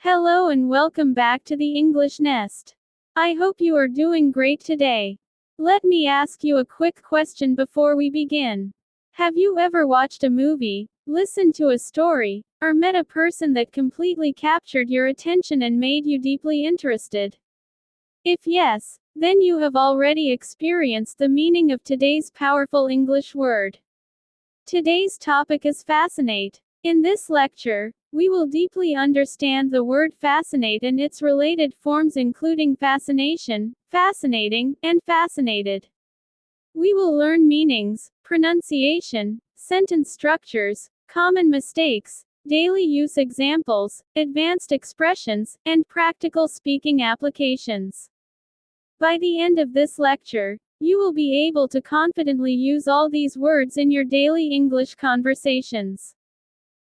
Hello and welcome back to the English Nest. I hope you are doing great today. Let me ask you a quick question before we begin. Have you ever watched a movie, listened to a story, or met a person that completely captured your attention and made you deeply interested? If yes, then you have already experienced the meaning of today's powerful English word. Today's topic is fascinate. In this lecture, we will deeply understand the word fascinate and its related forms including fascination, fascinating, and fascinated. We will learn meanings, pronunciation, sentence structures, common mistakes, daily use examples, advanced expressions, and practical speaking applications. By the end of this lecture, you will be able to confidently use all these words in your daily English conversations.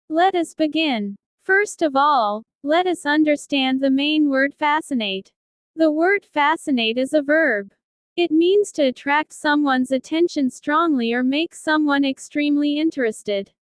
Let us begin. First of all, let us understand the main word fascinate. The word fascinate is a verb. It means to attract someone's attention strongly or make someone extremely interested.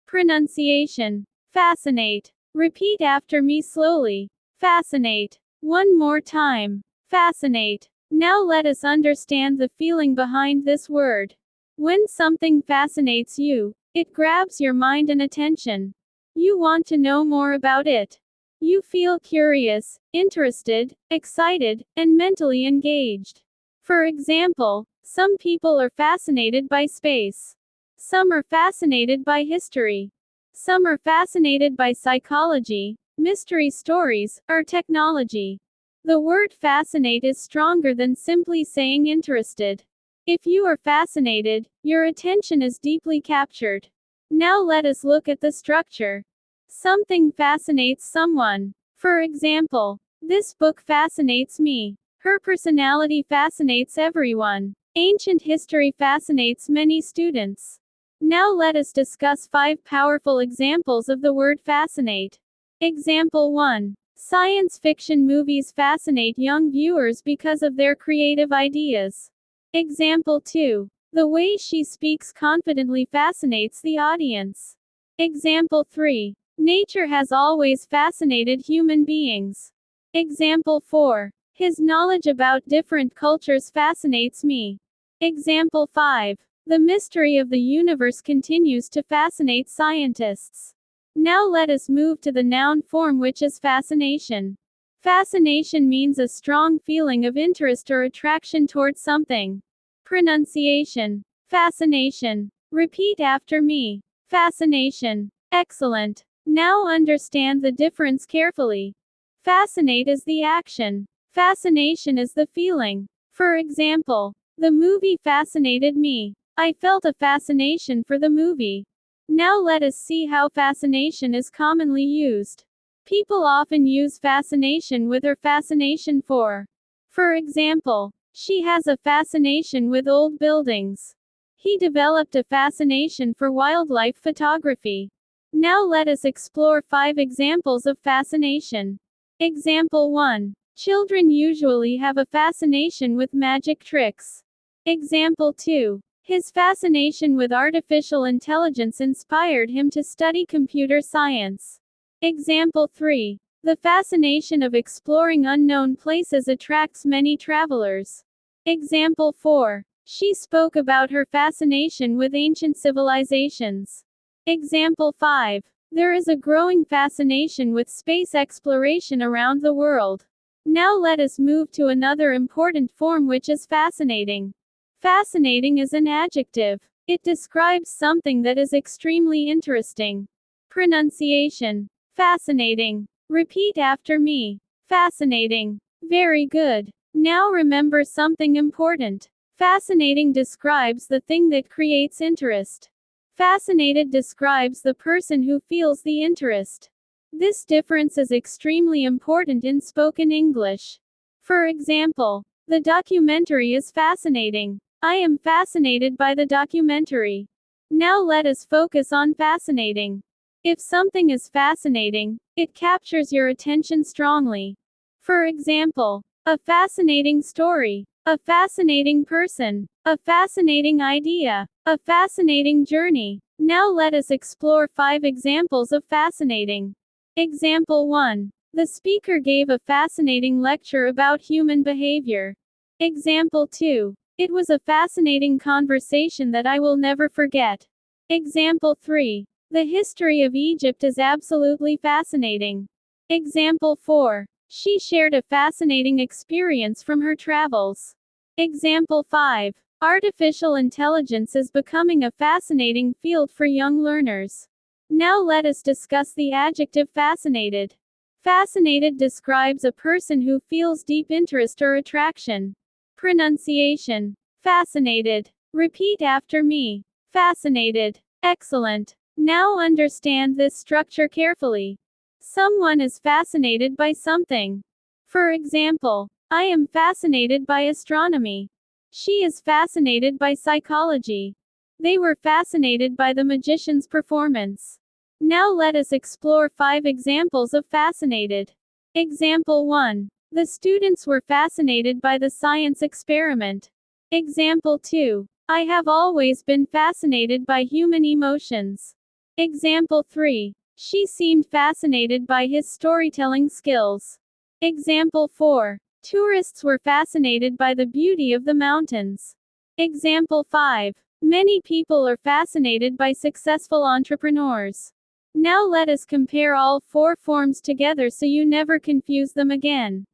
Pronunciation. Fascinate. Repeat after me slowly. Fascinate. One more time. Fascinate. Now let us understand the feeling behind this word. When something fascinates you, it grabs your mind and attention. You want to know more about it. You feel curious, interested, excited, and mentally engaged. For example, some people are fascinated by space. Some are fascinated by history. Some are fascinated by psychology, mystery stories, or technology. The word fascinate is stronger than simply saying interested. If you are fascinated, your attention is deeply captured. Now let us look at the structure. Something fascinates someone. For example, this book fascinates me. Her personality fascinates everyone. Ancient history fascinates many students. Now let us discuss 5 powerful examples of the word fascinate. Example 1. Science fiction movies fascinate young viewers because of their creative ideas. Example 2. The way she speaks confidently fascinates the audience. Example 3. Nature has always fascinated human beings. Example 4. His knowledge about different cultures fascinates me. Example 5. The mystery of the universe continues to fascinate scientists. Now let us move to the noun form, which is fascination. Fascination means a strong feeling of interest or attraction towards something. Pronunciation. Fascination. Repeat after me. Fascination. Excellent. Now understand the difference carefully. Fascinate is the action. Fascination is the feeling. For example, the movie fascinated me. I felt a fascination for the movie. Now let us see how fascination is commonly used. People often use fascination with or fascination for. For example, she has a fascination with old buildings. He developed a fascination for wildlife photography. Now let us explore 5 examples of fascination. Example 1. Children usually have a fascination with magic tricks. Example 2. His fascination with artificial intelligence inspired him to study computer science. Example 3. The fascination of exploring unknown places attracts many travelers. Example 4. She spoke about her fascination with ancient civilizations. Example 5. There is a growing fascination with space exploration around the world. Now let us move to another important form, which is fascinating. Fascinating is an adjective. It describes something that is extremely interesting. Pronunciation. Fascinating. Repeat after me. Fascinating. Very good. Now remember something important. Fascinating describes the thing that creates interest. Fascinated describes the person who feels the interest. This difference is extremely important in spoken English. For example, the documentary is fascinating. I am fascinated by the documentary. Now let us focus on fascinating. If something is fascinating, it captures your attention strongly. For example, a fascinating story, a fascinating person, a fascinating idea, a fascinating journey. Now let us explore 5 examples of fascinating. Example 1. The speaker gave a fascinating lecture about human behavior. Example 2. It was a fascinating conversation that I will never forget. Example 3. The history of Egypt is absolutely fascinating. Example 4. She shared a fascinating experience from her travels. Example 5. Artificial intelligence is becoming a fascinating field for young learners. Now let us discuss the adjective fascinated. Fascinated describes a person who feels deep interest or attraction. Pronunciation. Fascinated. Repeat after me. Fascinated. Excellent. Now understand this structure carefully. Someone is fascinated by something. For example, I am fascinated by astronomy. She is fascinated by psychology. They were fascinated by the magician's performance. Now let us explore 5 examples of fascinated. Example 1. The students were fascinated by the science experiment. Example 2. I have always been fascinated by human emotions. Example 3. She seemed fascinated by his storytelling skills. Example 4. Tourists were fascinated by the beauty of the mountains. Example 5. Many people are fascinated by successful entrepreneurs. Now let us compare all 4 forms together so you never confuse them again.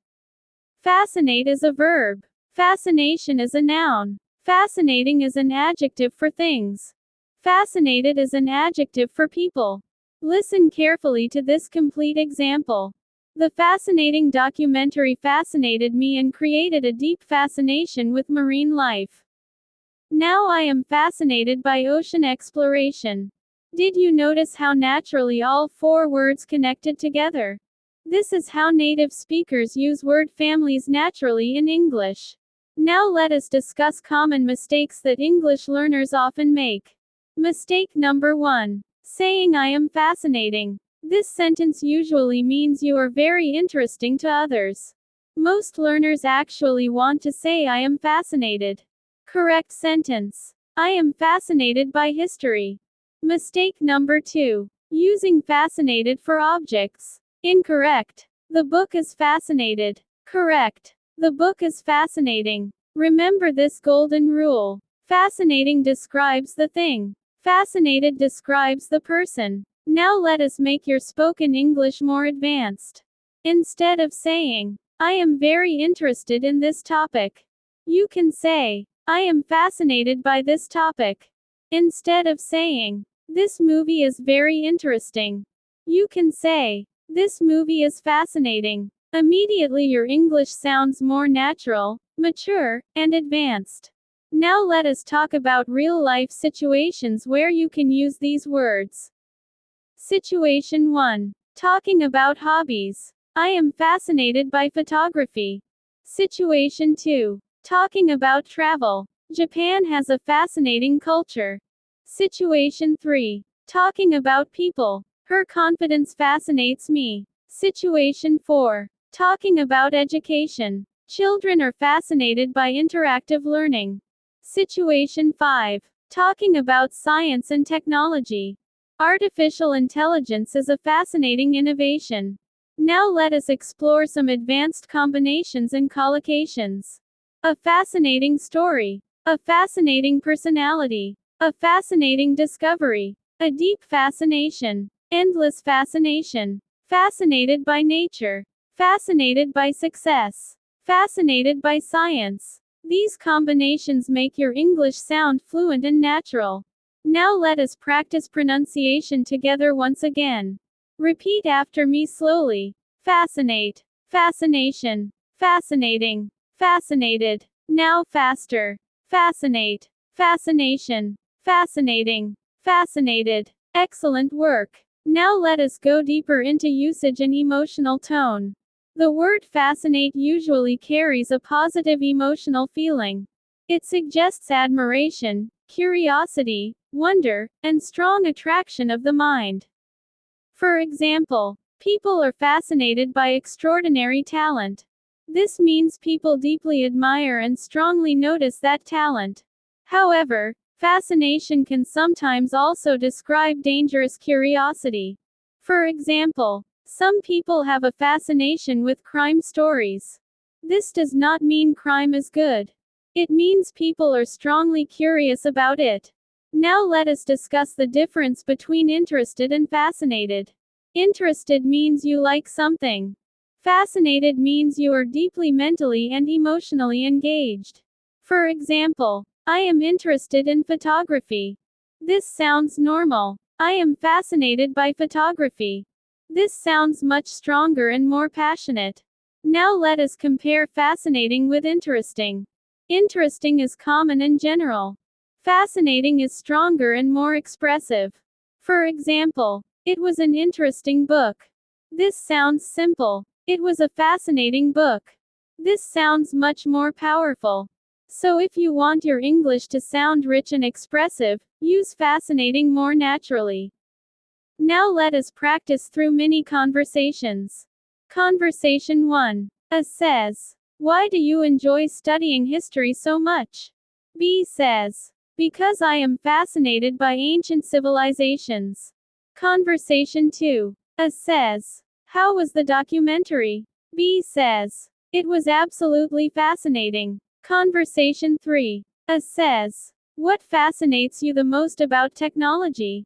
Fascinate is a verb. Fascination is a noun. Fascinating is an adjective for things. Fascinated is an adjective for people. Listen carefully to this complete example. The fascinating documentary fascinated me and created a deep fascination with marine life. Now I am fascinated by ocean exploration. Did you notice how naturally all 4 words connected together? This is how native speakers use word families naturally in English. Now let us discuss common mistakes that English learners often make. Mistake number 1. Saying I am fascinating. This sentence usually means you are very interesting to others. Most learners actually want to say I am fascinated. Correct sentence. I am fascinated by history. Mistake number 2. Using fascinated for objects. Incorrect. The book is fascinated. Correct. The book is fascinating. Remember this golden rule. Fascinating describes the thing. Fascinated describes the person. Now let us make your spoken English more advanced. Instead of saying, I am very interested in this topic, you can say, I am fascinated by this topic. Instead of saying, this movie is very interesting, you can say, this movie is fascinating. Immediately your English sounds more natural, mature, and advanced. Now let us talk about real-life situations where you can use these words. Situation 1. Talking about hobbies. I am fascinated by photography. Situation 2. Talking about travel. Japan has a fascinating culture. Situation 3. Talking about people. Her confidence fascinates me. Situation 4. Talking about education. Children are fascinated by interactive learning. Situation 5. Talking about science and technology. Artificial intelligence is a fascinating innovation. Now let us explore some advanced combinations and collocations. A fascinating story. A fascinating personality. A fascinating discovery. A deep fascination. Endless fascination. Fascinated by nature. Fascinated by success. Fascinated by science. These combinations make your English sound fluent and natural. Now let us practice pronunciation together once again. Repeat after me slowly. Fascinate. Fascination. Fascinating. Fascinated. Now faster. Fascinate. Fascination. Fascinating. Fascinated. Excellent work. Now let us go deeper into usage and emotional tone. The word fascinate usually carries a positive emotional feeling. It suggests admiration, curiosity, wonder, and strong attraction of the mind. For example, people are fascinated by extraordinary talent. This means people deeply admire and strongly notice that talent. However, fascination can sometimes also describe dangerous curiosity. For example, Some people have a fascination with crime stories. This does not mean crime is good. It means people are strongly curious about it. Now let us discuss the difference between interested and fascinated. Interested means you like something. Fascinated means you are deeply mentally and emotionally engaged. For example, I am interested in photography. This sounds normal. I am fascinated by photography. This sounds much stronger and more passionate. Now let us compare fascinating with interesting. Interesting is common and general. Fascinating is stronger and more expressive. For example, it was an interesting book. This sounds simple. It was a fascinating book. This sounds much more powerful. So if you want your English to sound rich and expressive, use fascinating more naturally. Now let us practice through mini conversations. Conversation 1. A says, "Why do you enjoy studying history so much?" B says, "Because I am fascinated by ancient civilizations." Conversation 2. A says, "How was the documentary?" B says, "It was absolutely fascinating." Conversation 3. A says, "What fascinates you the most about technology?"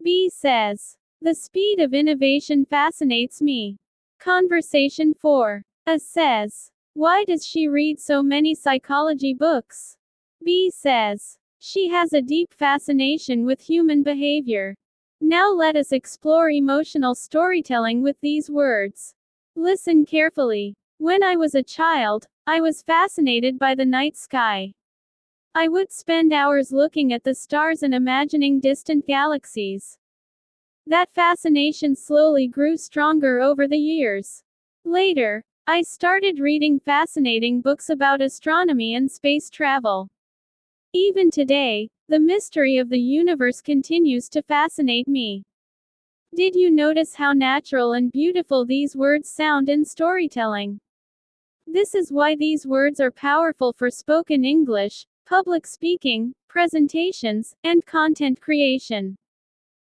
B says, "The speed of innovation fascinates me." Conversation 4. A says, "Why does she read so many psychology books?" B says, "She has a deep fascination with human behavior." Now let us explore emotional storytelling with these words. Listen carefully. When I was a child, I was fascinated by the night sky. I would spend hours looking at the stars and imagining distant galaxies. That fascination slowly grew stronger over the years. Later, I started reading fascinating books about astronomy and space travel. Even today, the mystery of the universe continues to fascinate me. Did you notice how natural and beautiful these words sound in storytelling? This is why these words are powerful for spoken English, public speaking, presentations, and content creation.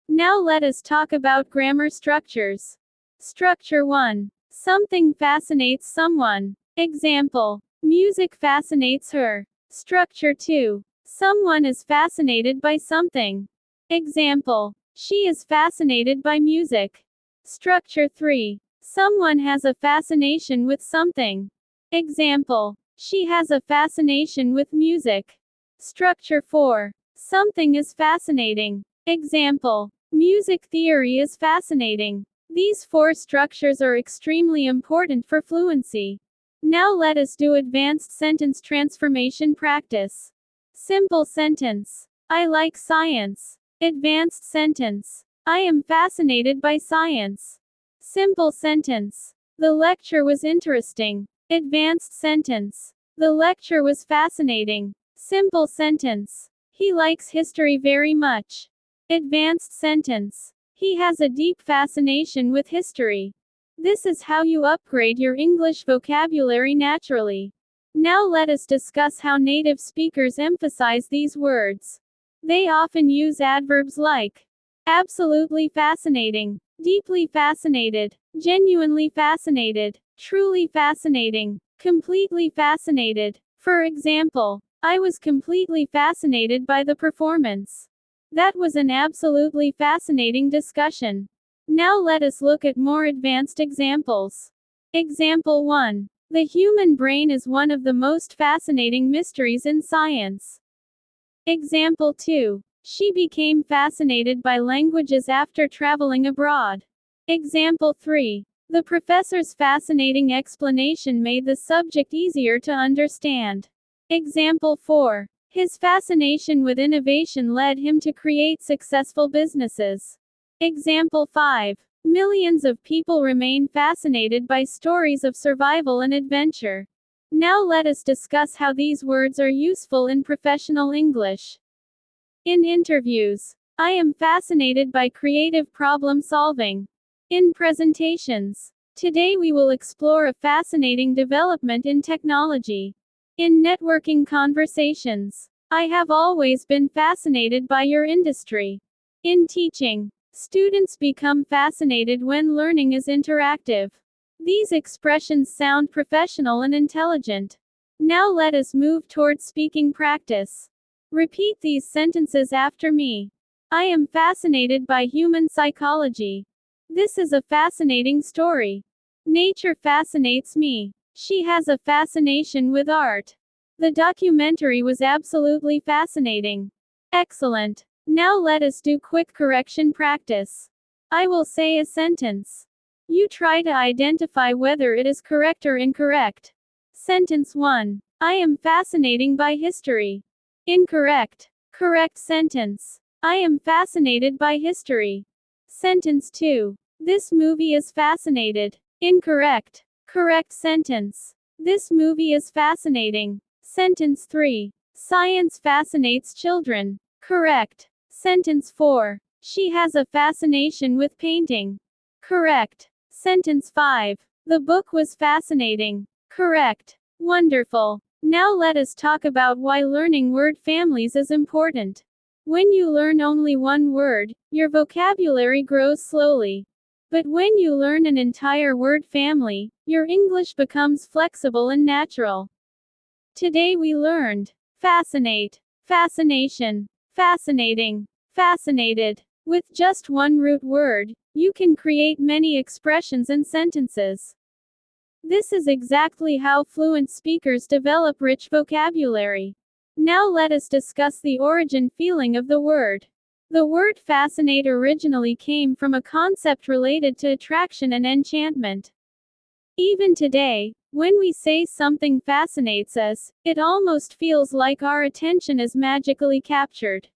Now let us talk about grammar structures. Structure 1. Something fascinates someone. Example: music fascinates her. Structure 2. Someone is fascinated by something. Example: she is fascinated by music. Structure 3. Someone has a fascination with something. Example: she has a fascination with music. Structure 4. Something is fascinating. Example: music theory is fascinating. These 4 structures are extremely important for fluency. Now let us do advanced sentence transformation practice. Simple sentence: I like science. Advanced sentence: I am fascinated by science. Simple sentence: the lecture was interesting. Advanced sentence: the lecture was fascinating. Simple sentence: he likes history very much. Advanced sentence: he has a deep fascination with history. This is how you upgrade your English vocabulary naturally. Now let us discuss how native speakers emphasize these words. They often use adverbs like absolutely fascinating, deeply fascinated, genuinely fascinated, truly fascinating, completely fascinated. For example, I was completely fascinated by the performance. That was an absolutely fascinating discussion. Now let us look at more advanced examples. Example 1. The human brain is one of the most fascinating mysteries in science. Example 2. She became fascinated by languages after traveling abroad. Example 3. The professor's fascinating explanation made the subject easier to understand. Example 4. His fascination with innovation led him to create successful businesses. Example 5. Millions of people remain fascinated by stories of survival and adventure. Now let us discuss how these words are useful in professional English. In interviews, I am fascinated by creative problem solving. In presentations, today we will explore a fascinating development in technology. In networking conversations, I have always been fascinated by your industry. In teaching, Students become fascinated when learning is interactive. These expressions sound professional and intelligent. Now let us move toward speaking practice. Repeat these sentences after me. I am fascinated by human psychology. This is a fascinating story. Nature fascinates me. She has a fascination with art. The documentary was absolutely fascinating. Excellent. Now let us do quick correction practice. I will say a sentence. You try to identify whether it is correct or incorrect. Sentence 1. I am fascinating by history. Incorrect. Correct sentence. I am fascinated by history. Sentence 2. This movie is fascinated. Incorrect. Correct sentence. This movie is fascinating. Sentence 3. Science fascinates children. Correct. Sentence 4. She has a fascination with painting. Correct. Sentence 5. The book was fascinating. Correct. Wonderful. Now let us talk about why learning word families is important. When you learn only one word, your vocabulary grows slowly. But when you learn an entire word family, your English becomes flexible and natural. Today we learned fascinate, fascination, fascinating, fascinated. With just one root word, you can create many expressions and sentences. This is exactly how fluent speakers develop rich vocabulary. Now let us discuss the origin feeling of the word. The word fascinate originally came from a concept related to attraction and enchantment. Even today, when we say something fascinates us, it almost feels like our attention is magically captured.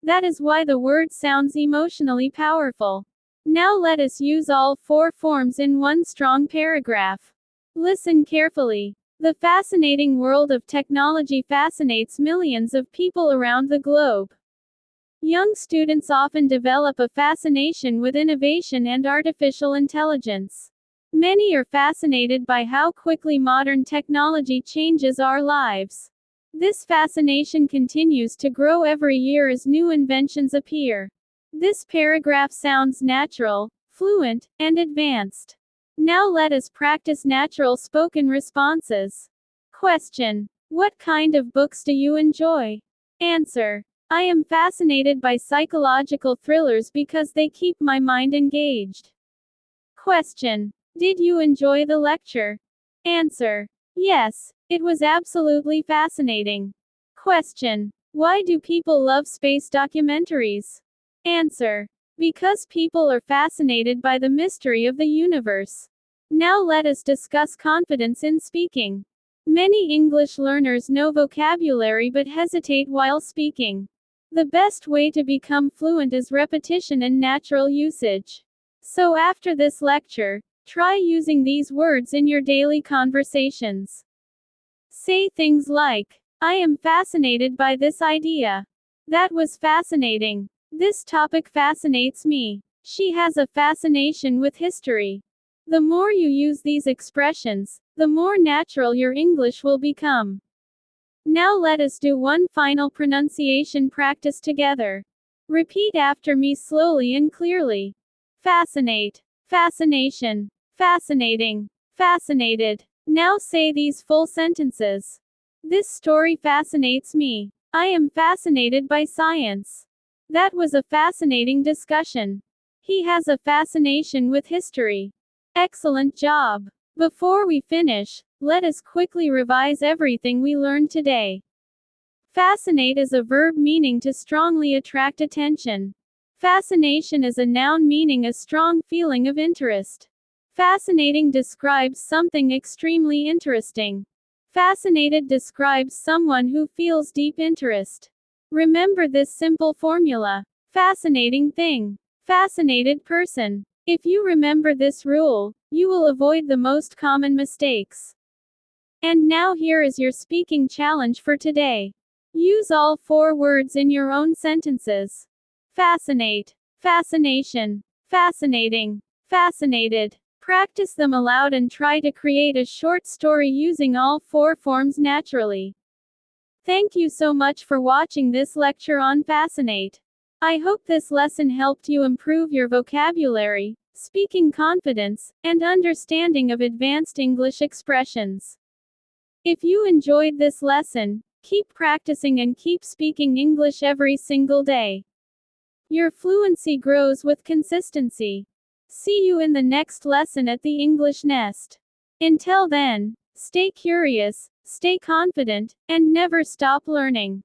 That is why the word sounds emotionally powerful. Now let us use all four forms in one strong paragraph. Listen carefully. The fascinating world of technology fascinates millions of people around the globe. Young students often develop a fascination with innovation and artificial intelligence. Many are fascinated by how quickly modern technology changes our lives. This fascination continues to grow every year as new inventions appear. This paragraph sounds natural, fluent, and advanced. Now let us practice natural spoken responses. Question. What kind of books do you enjoy? Answer. I am fascinated by psychological thrillers because they keep my mind engaged. Question. Did you enjoy the lecture? Answer. Yes, it was absolutely fascinating. Question. Why do people love space documentaries? Answer. Because people are fascinated by the mystery of the universe. Now let us discuss confidence in speaking. Many English learners know vocabulary but hesitate while speaking. The best way to become fluent is repetition and natural usage. So after this lecture, try using these words in your daily conversations. Say things like, I am fascinated by this idea. That was fascinating. This topic fascinates me. She has a fascination with history. The more you use these expressions, the more natural your English will become. Now let us do one final pronunciation practice together. Repeat after me slowly and clearly. Fascinate, fascination, fascinating, fascinated. Now say these full sentences. This story fascinates me. I am fascinated by science. That was a fascinating discussion. He has a fascination with history. Excellent job. Before we finish, let us quickly revise everything we learned today. Fascinate is a verb meaning to strongly attract attention. Fascination is a noun meaning a strong feeling of interest. Fascinating describes something extremely interesting. Fascinated describes someone who feels deep interest. Remember this simple formula. Fascinating thing. Fascinated person. If you remember this rule, you will avoid the most common mistakes. And now here is your speaking challenge for today. Use all four words in your own sentences. Fascinate, fascination, fascinating, fascinated. Practice them aloud and try to create a short story using all four forms naturally. Thank you so much for watching this lecture on Fascinate. I hope this lesson helped you improve your vocabulary, speaking confidence, and understanding of advanced English expressions. If you enjoyed this lesson, keep practicing and keep speaking English every single day. Your fluency grows with consistency. See you in the next lesson at the English Nest. Until then, stay curious, stay confident, and never stop learning.